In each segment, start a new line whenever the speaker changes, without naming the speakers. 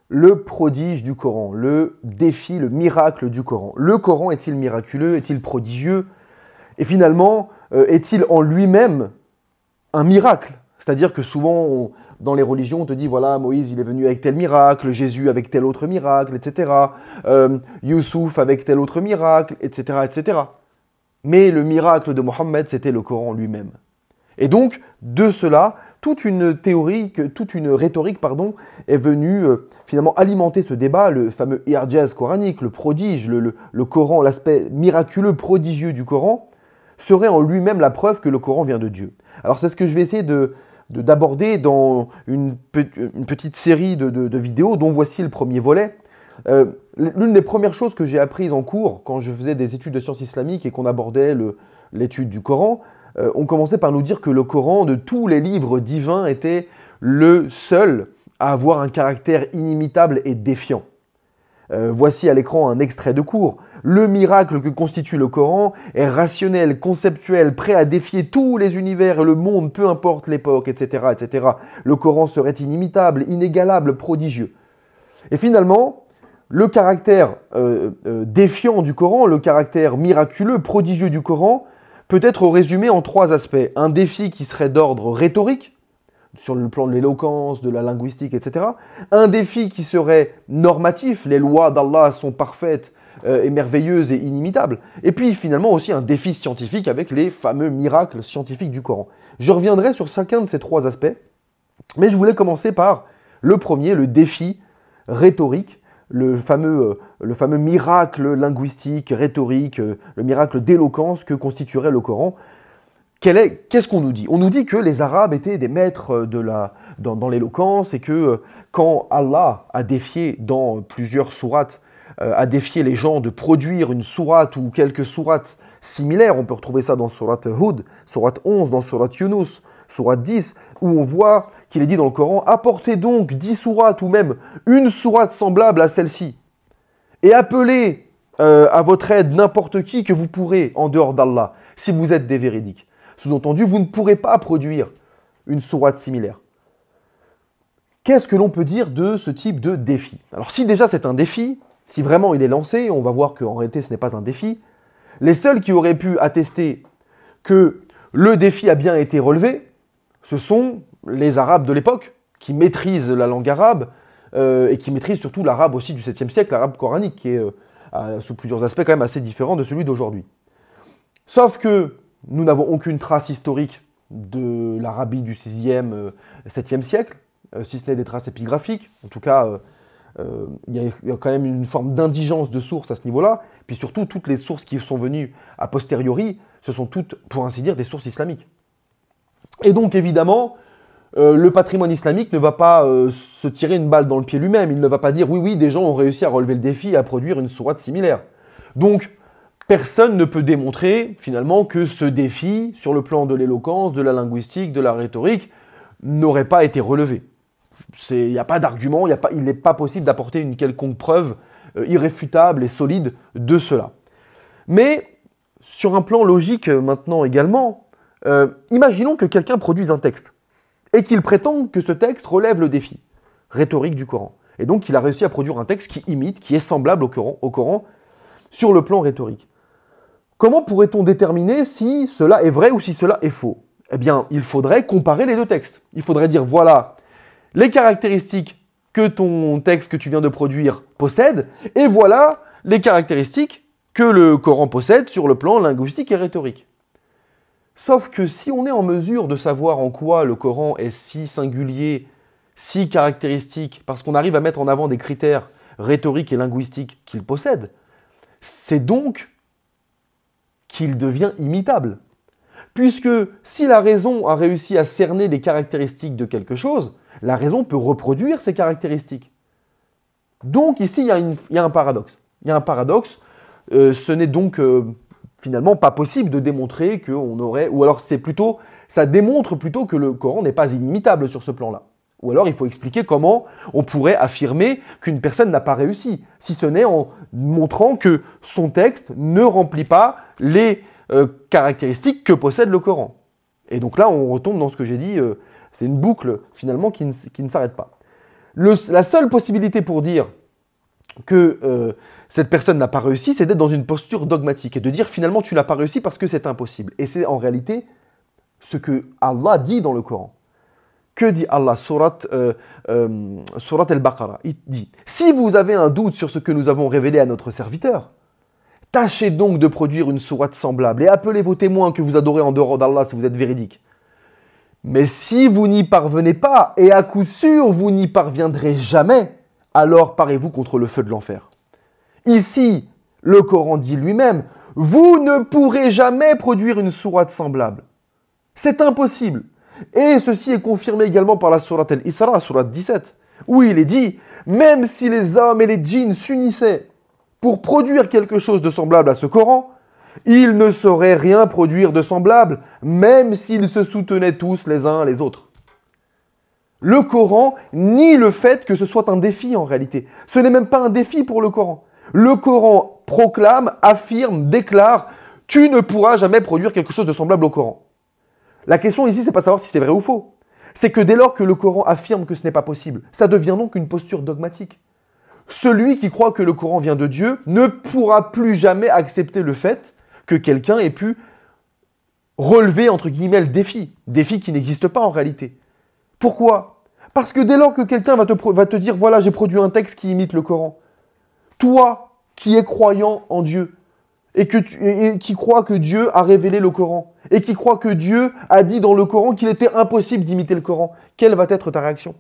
le prodige du Coran, le défi, le miracle du Coran. Le Coran est-il miraculeux, est-il prodigieux? Et finalement, est-il en lui-même un miracle? C'est-à-dire que souvent, dans les religions, on te dit, voilà, Moïse, il est venu avec tel miracle, Jésus avec tel autre miracle, etc. Youssouf avec tel autre miracle, etc., etc. Mais le miracle de Mohammed, c'était le Coran lui-même. Et donc, de cela, toute une théorie, toute une rhétorique, est venue finalement alimenter ce débat, le fameux i'jaz coranique, le prodige, le Coran, l'aspect miraculeux, prodigieux du Coran, serait en lui-même la preuve que le Coran vient de Dieu. Alors c'est ce que je vais essayer d'aborder dans une petite série de vidéos, dont voici le premier volet. L'une des premières choses que j'ai apprises en cours, quand je faisais des études de sciences islamiques et qu'on abordait l'étude du Coran, on commençait par nous dire que le Coran, de tous les livres divins, était le seul à avoir un caractère inimitable et défiant. Voici à l'écran un extrait de cours. Le miracle que constitue le Coran est rationnel, conceptuel, prêt à défier tous les univers et le monde, peu importe l'époque, etc., etc. Le Coran serait inimitable, inégalable, prodigieux. Et finalement, le caractère défiant du Coran, le caractère miraculeux, prodigieux du Coran, peut être résumé en trois aspects. Un défi qui serait d'ordre rhétorique, sur le plan de l'éloquence, de la linguistique, etc. Un défi qui serait normatif, les lois d'Allah sont parfaites et merveilleuses et inimitables. Et puis finalement aussi un défi scientifique avec les fameux miracles scientifiques du Coran. Je reviendrai sur chacun de ces trois aspects, mais je voulais commencer par le premier, le défi rhétorique, le fameux miracle linguistique, rhétorique, le miracle d'éloquence que constituerait le Coran. Qu'est-ce qu'on nous dit? On nous dit que les Arabes étaient des maîtres dans l'éloquence et que quand Allah a défié dans plusieurs sourates, a défié les gens de produire une sourate ou quelques sourates similaires, on peut retrouver ça dans sourate Hud, sourate 11, dans sourate Yunus, sourate 10, où on voit qu'il est dit dans le Coran, apportez donc 10 sourates ou même une sourate semblable à celle-ci et appelez à votre aide n'importe qui que vous pourrez en dehors d'Allah, si vous êtes des véridiques. Sous-entendu, vous ne pourrez pas produire une sourate similaire. Qu'est-ce que l'on peut dire de ce type de défi? Alors si déjà c'est un défi, si vraiment il est lancé, on va voir qu'en réalité ce n'est pas un défi, les seuls qui auraient pu attester que le défi a bien été relevé, ce sont les Arabes de l'époque, qui maîtrisent la langue arabe, et qui maîtrisent surtout l'arabe aussi du 7e siècle, l'arabe coranique, qui est sous plusieurs aspects quand même assez différent de celui d'aujourd'hui. Sauf que nous n'avons aucune trace historique de l'Arabie du 6e, 7e siècle, si ce n'est des traces épigraphiques. En tout cas, il y a quand même une forme d'indigence de sources à ce niveau-là. Puis surtout, toutes les sources qui sont venues a posteriori, ce sont toutes, pour ainsi dire, des sources islamiques. Et donc, évidemment, le patrimoine islamique ne va pas se tirer une balle dans le pied lui-même. Il ne va pas dire, oui, des gens ont réussi à relever le défi et à produire une sourate similaire. Donc, personne ne peut démontrer, finalement, que ce défi, sur le plan de l'éloquence, de la linguistique, de la rhétorique, n'aurait pas été relevé. Il n'y a pas d'argument, il n'est pas possible d'apporter une quelconque preuve irréfutable et solide de cela. Mais, sur un plan logique maintenant également, imaginons que quelqu'un produise un texte et qu'il prétend que ce texte relève le défi rhétorique du Coran. Et donc qu'il a réussi à produire un texte qui imite, qui est semblable au Coran sur le plan rhétorique. Comment pourrait-on déterminer si cela est vrai ou si cela est faux? Eh bien, il faudrait comparer les deux textes. Il faudrait dire, voilà, les caractéristiques que ton texte que tu viens de produire possède, et voilà les caractéristiques que le Coran possède sur le plan linguistique et rhétorique. Sauf que si on est en mesure de savoir en quoi le Coran est si singulier, si caractéristique, parce qu'on arrive à mettre en avant des critères rhétoriques et linguistiques qu'il possède, c'est donc qu'il devient imitable. Puisque si la raison a réussi à cerner les caractéristiques de quelque chose, la raison peut reproduire ces caractéristiques. Donc ici, il y a un paradoxe. Il y a un paradoxe. Ce n'est donc finalement pas possible de démontrer qu'on aurait... Ou alors ça démontre plutôt que le Coran n'est pas inimitable sur ce plan-là. Ou alors il faut expliquer comment on pourrait affirmer qu'une personne n'a pas réussi, si ce n'est en montrant que son texte ne remplit pas les caractéristiques que possède le Coran. Et donc là, on retombe dans ce que j'ai dit, c'est une boucle finalement qui ne s'arrête pas. La seule possibilité pour dire que cette personne n'a pas réussi, c'est d'être dans une posture dogmatique et de dire finalement tu n'as pas réussi parce que c'est impossible. Et c'est en réalité ce que Allah dit dans le Coran. Que dit Allah, Surat Al-Baqarah? Il dit, si vous avez un doute sur ce que nous avons révélé à notre serviteur, tâchez donc de produire une sourate semblable et appelez vos témoins que vous adorez en dehors d'Allah si vous êtes véridique. Mais si vous n'y parvenez pas, et à coup sûr vous n'y parviendrez jamais, alors parez-vous contre le feu de l'enfer. Ici, le Coran dit lui-même, vous ne pourrez jamais produire une sourate semblable. C'est impossible. Et ceci est confirmé également par la sourate Al-Isra, sourate 17, où il est dit, même si les hommes et les djinns s'unissaient pour produire quelque chose de semblable à ce Coran, ils ne sauraient rien produire de semblable, même s'ils se soutenaient tous les uns les autres. Le Coran nie le fait que ce soit un défi en réalité. Ce n'est même pas un défi pour le Coran. Le Coran proclame, affirme, déclare, tu ne pourras jamais produire quelque chose de semblable au Coran. La question ici, c'est pas savoir si c'est vrai ou faux. C'est que dès lors que le Coran affirme que ce n'est pas possible, ça devient donc une posture dogmatique. Celui qui croit que le Coran vient de Dieu ne pourra plus jamais accepter le fait que quelqu'un ait pu relever, entre guillemets, le défi qui n'existe pas en réalité. Pourquoi? Parce que dès lors que quelqu'un va te dire, voilà, j'ai produit un texte qui imite le Coran, toi qui es croyant en Dieu, et qui croit que Dieu a révélé le Coran, et qui croit que Dieu a dit dans le Coran qu'il était impossible d'imiter le Coran, quelle va être ta réaction?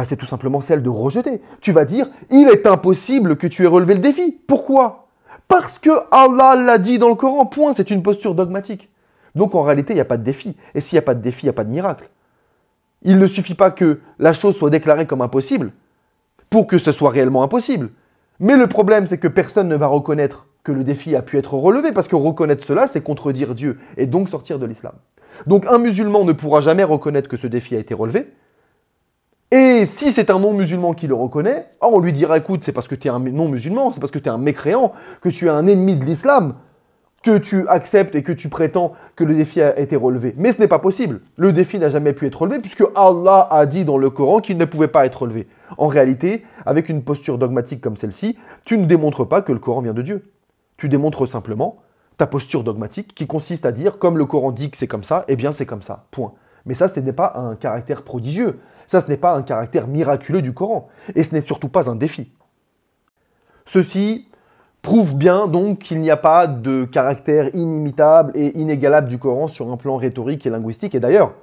C'est tout simplement celle de rejeter. Tu vas dire, il est impossible que tu aies relevé le défi. Pourquoi? Parce que Allah l'a dit dans le Coran, point, c'est une posture dogmatique. Donc en réalité, il n'y a pas de défi. Et s'il n'y a pas de défi, il n'y a pas de miracle. Il ne suffit pas que la chose soit déclarée comme impossible pour que ce soit réellement impossible. Mais le problème, c'est que personne ne va reconnaître que le défi a pu être relevé, parce que reconnaître cela, c'est contredire Dieu, et donc sortir de l'islam. Donc un musulman ne pourra jamais reconnaître que ce défi a été relevé, et si c'est un non-musulman qui le reconnaît, on lui dira, écoute, c'est parce que tu es un non-musulman, c'est parce que tu es un mécréant, que tu es un ennemi de l'islam, que tu acceptes et que tu prétends que le défi a été relevé. Mais ce n'est pas possible. Le défi n'a jamais pu être relevé, puisque Allah a dit dans le Coran qu'il ne pouvait pas être relevé. En réalité, avec une posture dogmatique comme celle-ci, tu ne démontres pas que le Coran vient de Dieu. Tu démontres simplement ta posture dogmatique qui consiste à dire, comme le Coran dit que c'est comme ça, eh bien c'est comme ça, point. Mais ça, ce n'est pas un caractère prodigieux. Ça, ce n'est pas un caractère miraculeux du Coran. Et ce n'est surtout pas un défi. Ceci prouve bien donc qu'il n'y a pas de caractère inimitable et inégalable du Coran sur un plan rhétorique et linguistique. Et d'ailleurs,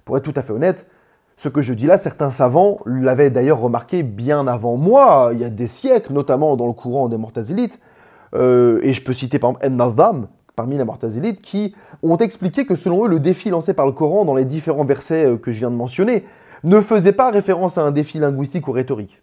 pour être tout à fait honnête, ce que je dis là, certains savants l'avaient d'ailleurs remarqué bien avant moi, il y a des siècles, notamment dans le courant des Mu'tazilites, et je peux citer par exemple An-Nazm, parmi les Mu'tazilites, qui ont expliqué que selon eux, le défi lancé par le Coran dans les différents versets que je viens de mentionner ne faisait pas référence à un défi linguistique ou rhétorique,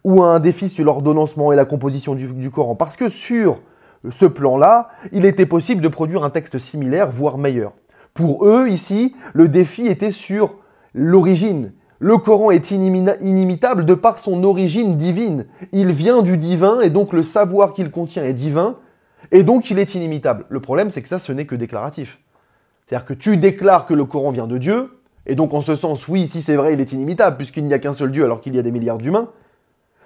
ou à un défi sur l'ordonnancement et la composition du Coran, parce que sur ce plan-là, il était possible de produire un texte similaire, voire meilleur. Pour eux, ici, le défi était sur l'origine. Le Coran est inimitable de par son origine divine. Il vient du divin, et donc le savoir qu'il contient est divin, et donc il est inimitable. Le problème, c'est que ça, ce n'est que déclaratif. C'est-à-dire que tu déclares que le Coran vient de Dieu, et donc en ce sens, oui, si c'est vrai, il est inimitable, puisqu'il n'y a qu'un seul Dieu alors qu'il y a des milliards d'humains.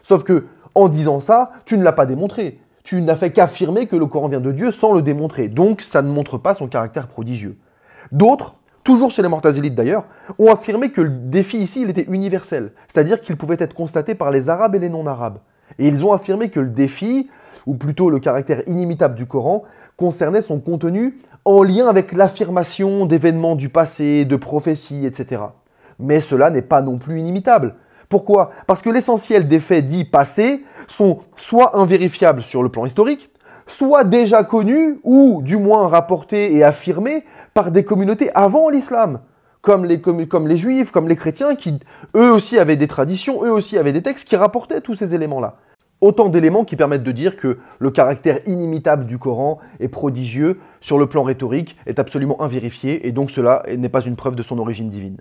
Sauf que, en disant ça, tu ne l'as pas démontré. Tu n'as fait qu'affirmer que le Coran vient de Dieu sans le démontrer. Donc, ça ne montre pas son caractère prodigieux. D'autres, toujours chez les Mu'tazilites d'ailleurs, ont affirmé que le défi ici, il était universel. C'est-à-dire qu'il pouvait être constaté par les Arabes et les non-Arabes. Et ils ont affirmé que le défi, ou plutôt le caractère inimitable du Coran, concernait son contenu en lien avec l'affirmation d'événements du passé, de prophéties, etc. Mais cela n'est pas non plus inimitable. Pourquoi? Parce que l'essentiel des faits dits passés sont soit invérifiables sur le plan historique, soit déjà connus ou du moins rapportés et affirmés par des communautés avant l'islam, comme les juifs, comme les chrétiens, qui eux aussi avaient des traditions, eux aussi avaient des textes qui rapportaient tous ces éléments-là. Autant d'éléments qui permettent de dire que le caractère inimitable du Coran est prodigieux sur le plan rhétorique, est absolument invérifié, et donc cela n'est pas une preuve de son origine divine.